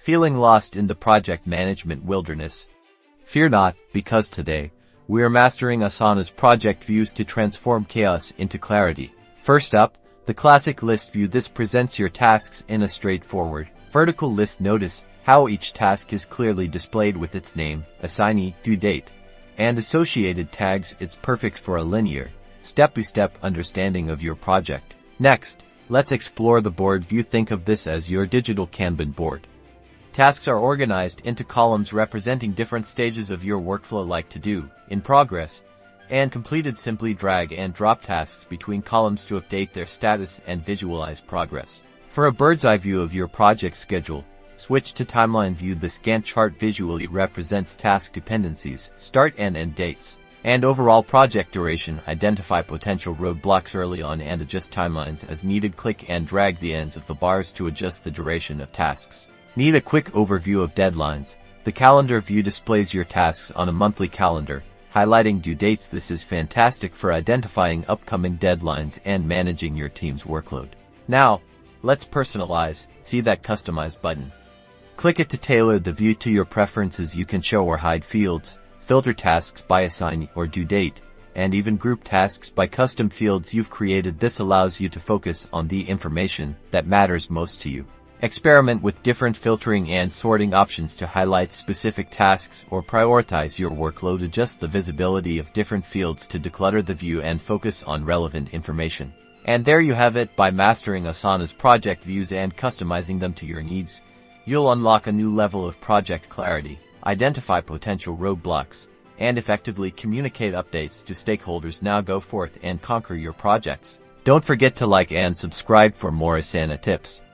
Feeling lost in the project management wilderness? Fear not, because today, we are mastering Asana's project views to transform chaos into clarity. First up, the classic list view. This presents your tasks in a straightforward, vertical list. Notice how each task is clearly displayed with its name, assignee, due date, and associated tags. It's perfect for a linear, step-by-step understanding of your project. Next, let's explore the board view. Think of this as your digital Kanban board. Tasks are organized into columns representing different stages of your workflow, like to do, in progress, and completed. Simply drag and drop tasks between columns to update their status and visualize progress. For a bird's eye view of your project schedule, switch to timeline view. This Gantt chart visually represents task dependencies, start and end dates, and overall project duration. Identify potential roadblocks early on and adjust timelines as needed. Click and drag the ends of the bars to adjust the duration of tasks. Need a quick overview of deadlines? The calendar view displays your tasks on a monthly calendar, highlighting due dates. This is fantastic for identifying upcoming deadlines and managing your team's workload. Now, let's personalize. See that customize button? Click it to tailor the view to your preferences. You can show or hide fields, filter tasks by assignee or due date, and even group tasks by custom fields you've created. This allows you to focus on the information that matters most to you. Experiment with different filtering and sorting options to highlight specific tasks or prioritize your workload. Adjust the visibility of different fields to declutter the view and focus on relevant information. And there you have it. By mastering Asana's project views and customizing them to your needs, you'll unlock a new level of project clarity, identify potential roadblocks, and effectively communicate updates to stakeholders. Now go forth and conquer your projects. Don't forget to like and subscribe for more Asana tips.